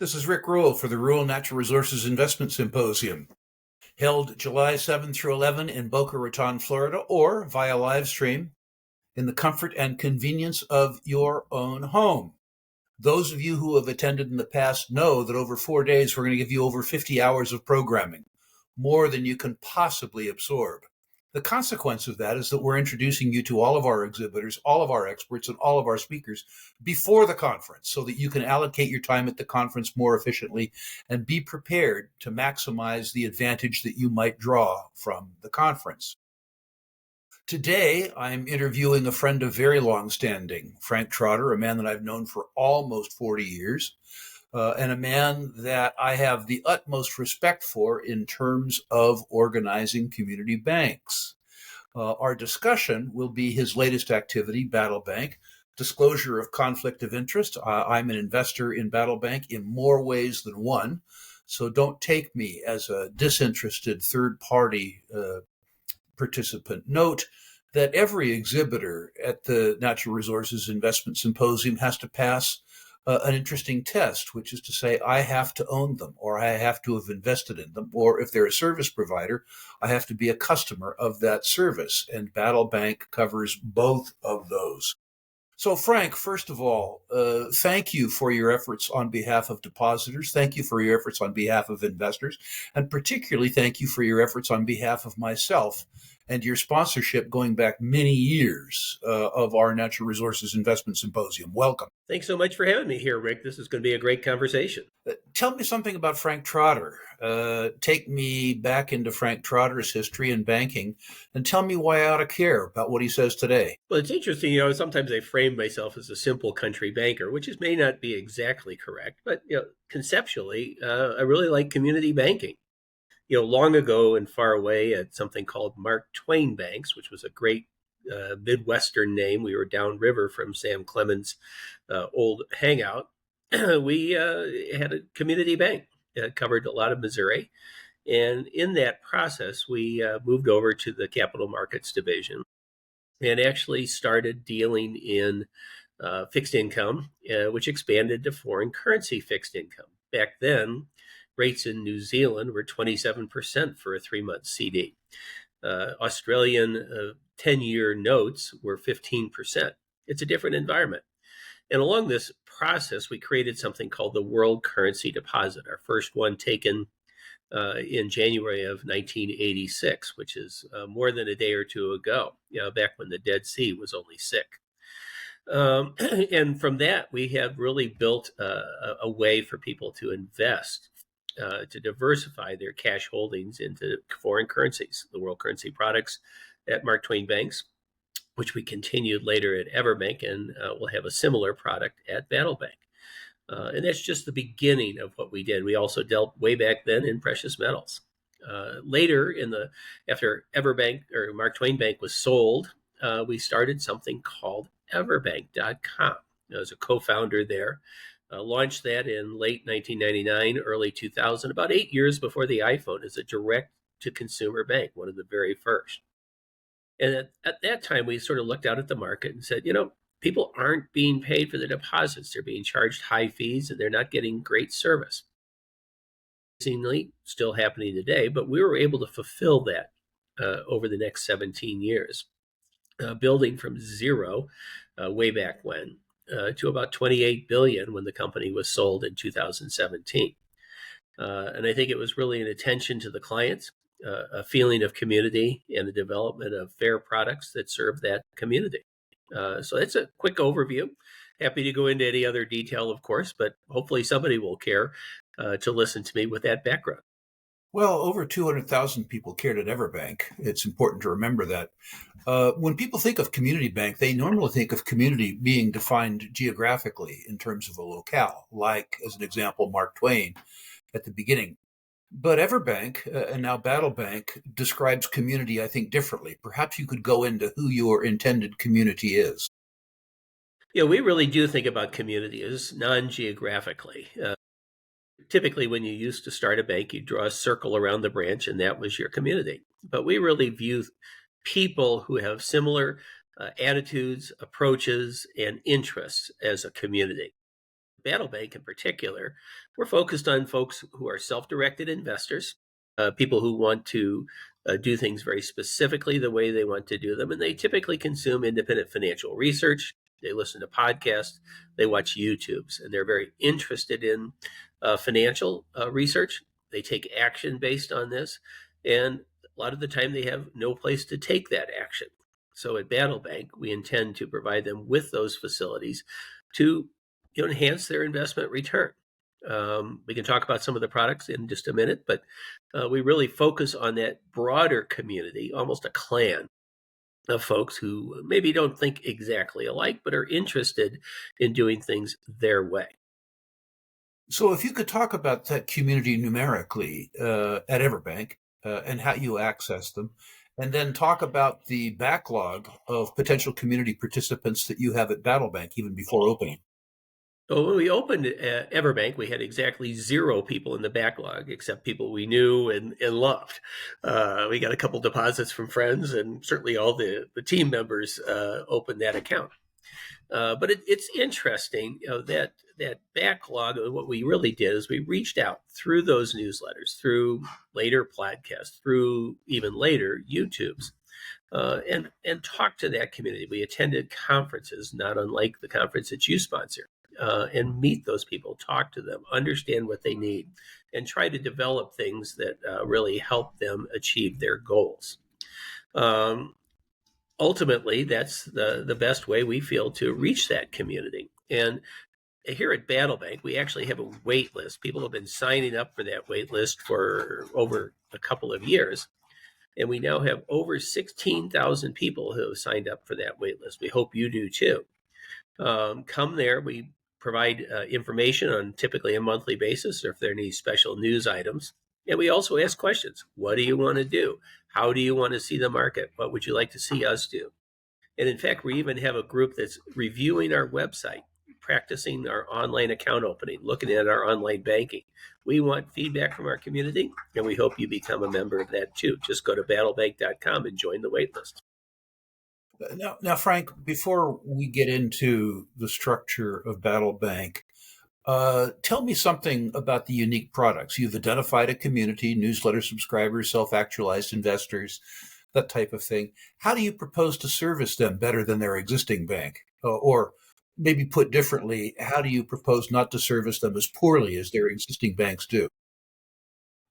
This is Rick Rule for the Rural Natural Resources Investment Symposium, held July 7 through 11 in Boca Raton, Florida, or via live stream in the comfort and convenience of your own home. Those of you who have attended in the past know that over 4 days, we're going to give you over 50 hours of programming, more than you can possibly absorb. The consequence of that is that we're introducing you to all of our exhibitors, all of our experts, and all of our speakers before the conference so that you can allocate your time at the conference more efficiently and be prepared to maximize the advantage that you might draw from the conference. Today, I'm interviewing a friend of very long standing, Frank Trotter, a man that I've known for almost 40 years, and a man that I have the utmost respect for in terms of organizing community banks. Our discussion will be his latest activity, Battle Bank, disclosure of conflict of interest. I'm an investor in Battle Bank in more ways than one, so don't take me as a disinterested third-party participant. Note that every exhibitor at the Natural Resources Investment Symposium has to pass an interesting test, which is to say, I have to own them, or I have to have invested in them, or if they're a service provider, I have to be a customer of that service. And Battle Bank covers both of those. So, Frank, first of all, thank you for your efforts on behalf of depositors. Thank you for your efforts on behalf of investors. And particularly, thank you for your efforts on behalf of myself and your sponsorship going back many years of our Natural Resources Investment Symposium. Welcome. Thanks so much for having me here, Rick. This is going to be a great conversation. Tell me something about Frank Trotter. Take me back into Frank Trotter's history in banking and tell me why I ought to care about what he says today. Well, it's interesting, sometimes I frame myself as a simple country banker, which may not be exactly correct, but conceptually, I really like community banking. Long ago and far away at something called Mark Twain Banks, which was a great Midwestern name. We were downriver from Sam Clemens' old hangout. We had a community bank that covered a lot of Missouri. And in that process, we moved over to the capital markets division and actually started dealing in fixed income, which expanded to foreign currency fixed income. Back then, rates in New Zealand were 27% for a 3-month CD. Australian 10-year notes were 15%. It's a different environment. And along this process, we created something called the World Currency Deposit, our first one taken in January of 1986, which is more than a day or two ago, back when the Dead Sea was only sick. And from that, we have really built a way for people to invest, to diversify their cash holdings into foreign currencies, the world currency products at Mark Twain Banks, which we continued later at Everbank, and we'll have a similar product at Battle Bank. And that's just the beginning of what we did. We also dealt way back then in precious metals. Later, after Everbank or Mark Twain Bank was sold, we started something called Everbank.com. I was a co-founder there. Launched that in late 1999, early 2000, about 8 years before the iPhone, as a direct-to-consumer bank, one of the very first. And at that time, we sort of looked out at the market and said, people aren't being paid for the deposits. They're being charged high fees, and they're not getting great service. Still happening today, but we were able to fulfill that over the next 17 years, building from zero way back when to about $28 billion when the company was sold in 2017. And I think it was really an attention to the clients, a feeling of community, and the development of fair products that serve that community. So that's a quick overview. Happy to go into any other detail, of course, but hopefully somebody will care to listen to me with that background. Well, over 200,000 people cared at Everbank. It's important to remember that. When people think of community bank, they normally think of community being defined geographically in terms of a locale, like, as an example, Mark Twain at the beginning. But Everbank, and now Battle Bank, describes community, I think, differently. Perhaps you could go into who your intended community is. We really do think about community as non-geographically. Typically, when you used to start a bank, you draw a circle around the branch, and that was your community. But we really view people who have similar attitudes, approaches, and interests as a community. Battle Bank in particular, we're focused on folks who are self-directed investors, people who want to do things very specifically the way they want to do them. And they typically consume independent financial research. They listen to podcasts, they watch YouTubes, and they're very interested in financial research. They take action based on this. And a lot of the time they have no place to take that action. So at Battle Bank, we intend to provide them with those facilities to enhance their investment return. We can talk about some of the products in just a minute, but we really focus on that broader community, almost a clan of folks who maybe don't think exactly alike, but are interested in doing things their way. So if you could talk about that community numerically at Everbank and how you access them, and then talk about the backlog of potential community participants that you have at Battle Bank even before opening. So when we opened Everbank, we had exactly 0 people in the backlog, except people we knew and loved. We got a couple deposits from friends, and certainly all the team members opened that account. But it's interesting, that backlog. What we really did is we reached out through those newsletters, through later podcasts, through even later YouTubes, and talked to that community. We attended conferences, not unlike the conference that you sponsor, and meet those people, talk to them, understand what they need, and try to develop things that really help them achieve their goals. Ultimately, that's the best way we feel to reach that community. And here at Battle Bank, we actually have a wait list. People have been signing up for that wait list for over a couple of years. And we now have over 16,000 people who have signed up for that wait list. We hope you do too. Come there. We provide information on typically a monthly basis, or if there are any special news items. And we also ask questions. What do you want to do? How do you want to see the market? What would you like to see us do? And in fact, we even have a group that's reviewing our website, practicing our online account opening, looking at our online banking. We want feedback from our community, and we hope you become a member of that too. Just go to battlebank.com and join the waitlist. Now, Frank, before we get into the structure of Battle Bank, tell me something about the unique products. You've identified a community, newsletter subscribers, self-actualized investors, that type of thing. How do you propose to service them better than their existing bank? Or maybe put differently, how do you propose not to service them as poorly as their existing banks do?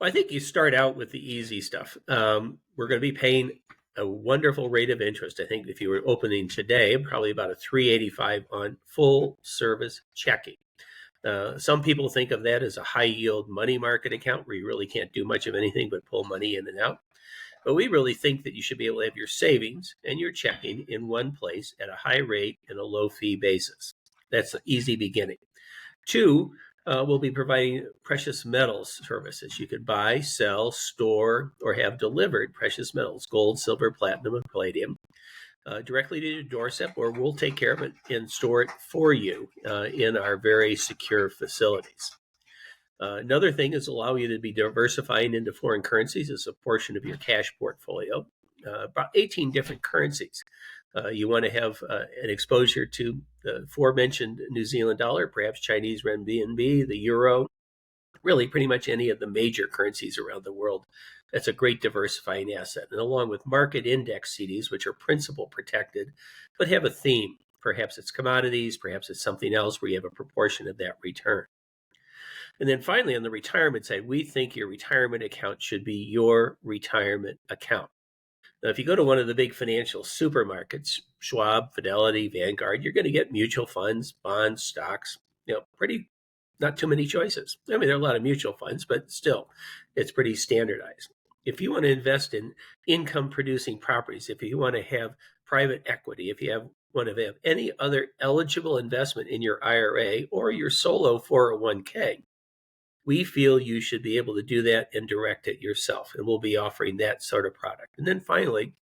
Well, I think you start out with the easy stuff. We're going to be paying a wonderful rate of interest. I think if you were opening today, probably about a 385 on full service checking. Some people think of that as a high yield money market account where you really can't do much of anything but pull money in and out. But we really think that you should be able to have your savings and your checking in one place at a high rate and a low fee basis. That's an easy beginning. 2, we'll be providing precious metals services. You could buy, sell, store, or have delivered precious metals, gold, silver, platinum, and palladium, directly to your doorstep, or we'll take care of it and store it for you in our very secure facilities. Another thing is allow you to be diversifying into foreign currencies as a portion of your cash portfolio. About 18 different currencies. You want to have an exposure to the aforementioned New Zealand dollar, perhaps Chinese renminbi, the euro, really pretty much any of the major currencies around the world. That's a great diversifying asset. And along with market index CDs, which are principal protected, but have a theme. Perhaps it's commodities, perhaps it's something else where you have a proportion of that return. And then finally, on the retirement side, we think your retirement account should be your retirement account. Now, if you go to one of the big financial supermarkets, Schwab, Fidelity, Vanguard, you're going to get mutual funds, bonds, stocks, pretty, not too many choices. I mean, there are a lot of mutual funds, but still, it's pretty standardized. If you want to invest in income producing properties, if you want to have private equity, if you want to have any other eligible investment in your IRA or your solo 401k, we feel you should be able to do that and direct it yourself. And we'll be offering that sort of product. And then finally,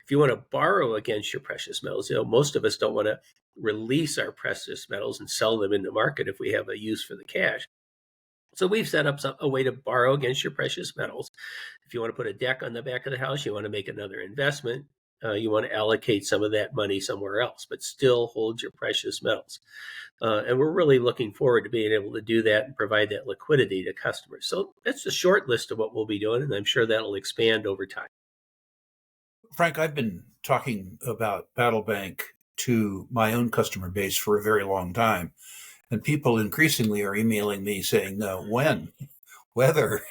if you want to borrow against your precious metals, most of us don't want to release our precious metals and sell them in the market if we have a use for the cash. So we've set up a way to borrow against your precious metals. If you want to put a deck on the back of the house, you want to make another investment, you want to allocate some of that money somewhere else, but still hold your precious metals. And we're really looking forward to being able to do that and provide that liquidity to customers. So that's a short list of what we'll be doing, and I'm sure that'll expand over time. Frank, I've been talking about Battle Bank to my own customer base for a very long time, and people increasingly are emailing me saying, "No, when, whether."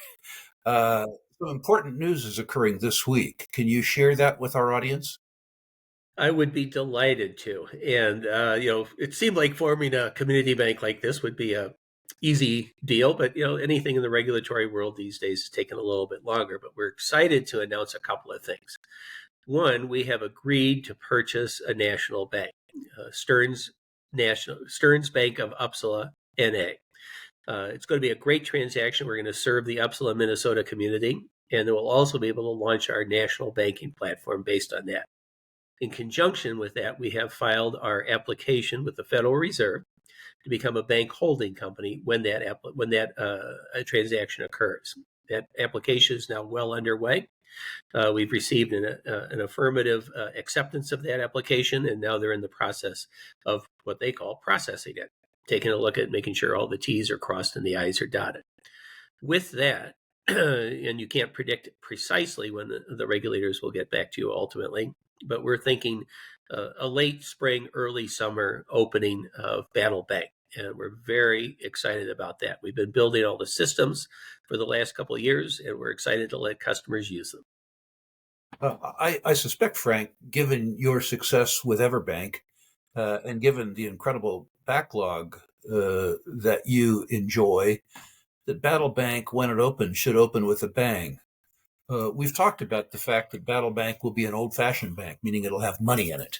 Some important news is occurring this week. Can you share that with our audience? I would be delighted to. And, it seemed like forming a community bank like this would be a easy deal, but, anything in the regulatory world these days is taking a little bit longer. But we're excited to announce a couple of things. One, we have agreed to purchase a national bank, Stearns Bank of Uppsala, NA. It's going to be a great transaction. We're going to serve the Uppsala, Minnesota community, and we'll also be able to launch our national banking platform based on that. In conjunction with that, we have filed our application with the Federal Reserve to become a bank holding company when that transaction occurs. That application is now well underway. We've received an affirmative acceptance of that application, and now they're in the process of what they call processing it, taking a look at making sure all the T's are crossed and the I's are dotted. With that, and you can't predict precisely when the regulators will get back to you ultimately, but we're thinking a late spring, early summer opening of Battle Bank. And we're very excited about that. We've been building all the systems for the last couple of years, and we're excited to let customers use them. I suspect, Frank, given your success with Everbank and given the incredible backlog that you enjoy, that Battle Bank, when it opens, should open with a bang. We've talked about the fact that Battle Bank will be an old-fashioned bank, meaning it'll have money in it,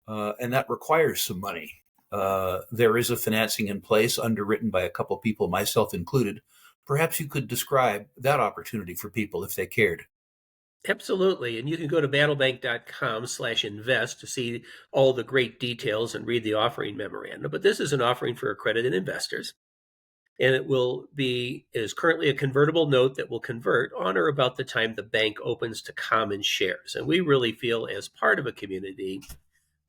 and that requires some money. There is a financing in place, underwritten by a couple people, myself included. Perhaps you could describe that opportunity for people if they cared. Absolutely. And you can go to battlebank.com/invest to see all the great details and read the offering memorandum. But this is an offering for accredited investors. And it is currently a convertible note that will convert on or about the time the bank opens to common shares. And we really feel, as part of a community,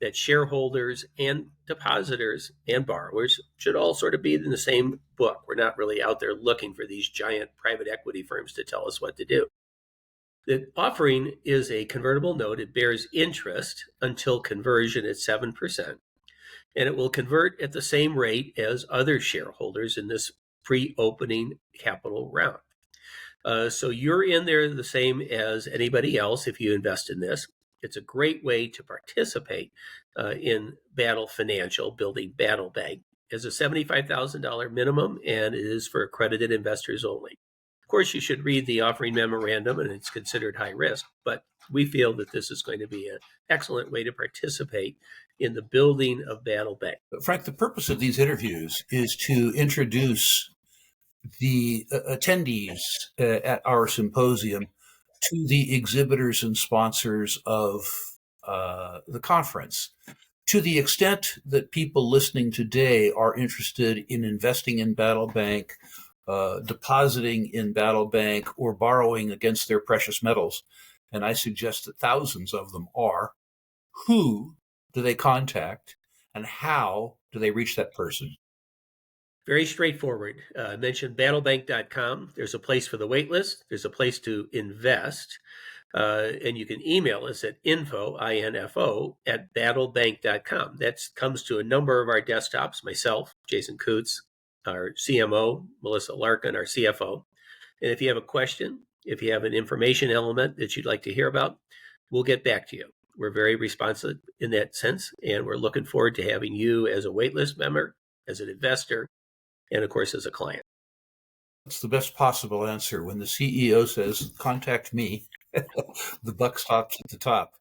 that shareholders and depositors and borrowers should all sort of be in the same book. We're not really out there looking for these giant private equity firms to tell us what to do. The offering is a convertible note. It bears interest until conversion at 7%. And it will convert at the same rate as other shareholders in this pre-opening capital round. So you're in there the same as anybody else if you invest in this. It's a great way to participate in Battle Financial, building Battle Bank. It's a $75,000 minimum, and it is for accredited investors only. Of course, you should read the offering memorandum, and it's considered high risk, but we feel that this is going to be an excellent way to participate in the building of Battle Bank. Frank, the purpose of these interviews is to introduce the attendees at our symposium to the exhibitors and sponsors of the conference. To the extent that people listening today are interested in investing in Battle Bank, depositing in Battle Bank, or borrowing against their precious metals, and I suggest that thousands of them are, who do they contact and how do they reach that person? Very straightforward. I mentioned battlebank.com. There's a place for the waitlist. There's a place to invest. And you can email us at info, at battlebank.com. That comes to a number of our desktops, myself, Jason Coots, our CMO, Melissa Larkin, our CFO. And if you have a question, if you have an information element that you'd like to hear about, we'll get back to you. We're very responsive in that sense, and we're looking forward to having you as a waitlist member, as an investor, and of course, as a client. It's the best possible answer. When the CEO says, contact me, the buck stops at the top.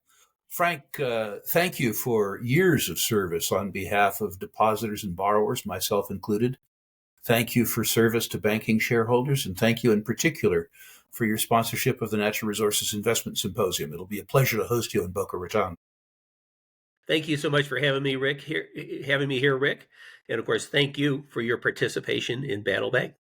Frank, thank you for years of service on behalf of depositors and borrowers, myself included. Thank you for service to banking shareholders, and thank you in particular for your sponsorship of the Natural Resources Investment Symposium. It'll be a pleasure to host you in Boca Raton. Thank you so much for having me here, Rick. And of course, thank you for your participation in Battle Bank.